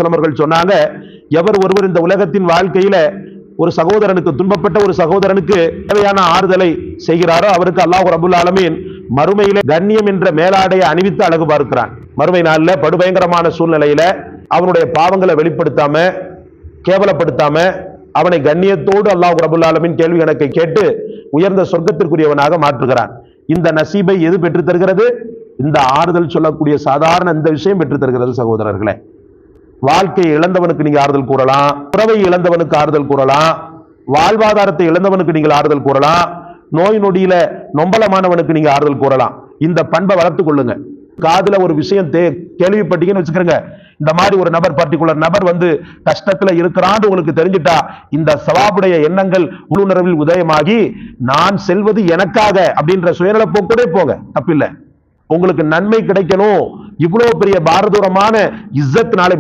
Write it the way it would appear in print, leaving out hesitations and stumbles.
அவர்கள் சொன்னாங்க, எவர் ஒருவர் இந்த உலகத்தின் வாழ்க்கையில ஒரு சகோதரனுக்கு, துன்பப்பட்ட ஒரு சகோதரனுக்கு தேவையான ஆறுதலை செய்கிறாரோ அவருக்கு அல்லாஹ் ரப்பல் ஆலமீன் மறுமையிலே கண்ணியம் என்ற மேலாடையை அணிவித்து அழகு பார்க்கிறான். மறுமை நாள்ல படுபயங்கரமான சூழ்நிலையில அவனுடைய பாவங்களை வெளிப்படுத்தாம, கேவலப்படுத்தாம, அவனை கண்ணியத்தோடு அல்லாஹ் ரப்பல் ஆலமீன் கேள்வி கணக்கை கேட்டு உயர்ந்த சொர்க்கத்திற்குரியவனாக மாற்றுகிறான். இந்த நசீபை எது பெற்று தருகிறது? இந்த ஆறுதல் சொல்லக்கூடிய சாதாரண இந்த விஷயம் பெற்று தருகிறது. சகோதரர்களே, வாழ்க்கையை இழந்தவனுக்கு நீங்க ஆறுதல் கூறலாம், உறவை இழந்தவனுக்கு ஆறுதல் கூறலாம், வாழ்வாதாரத்தை இழந்தவனுக்கு நீங்கள் ஆறுதல் கூறலாம், நோய் நொடியில நொம்பலமானவனுக்கு நீங்க ஆறுதல் கூறலாம். இந்த பண்பை வளர்த்துக் கொள்ளுங்க. காதுல ஒரு விஷயம் கேள்விப்பட்டீங்கன்னு வச்சுக்கிறங்க, இந்த மாதிரி ஒரு நபர், பர்டிகுலர் நபர் வந்து கஷ்டத்துல இருக்கிறான்னு உங்களுக்கு தெரிஞ்சிட்டா, இந்த சவாபுடைய எண்ணங்கள் உள்ளுணர்வில் உதயமாகி நான் செல்வது எனக்காக அப்படின்ற சுயநல போக்கூட போங்க, தப்பில்லை. உங்களுக்கு நன்மை கிடைக்கணும், இவ்வளவு பெரிய பாரதூரமான இஸ்ஸத் நாளை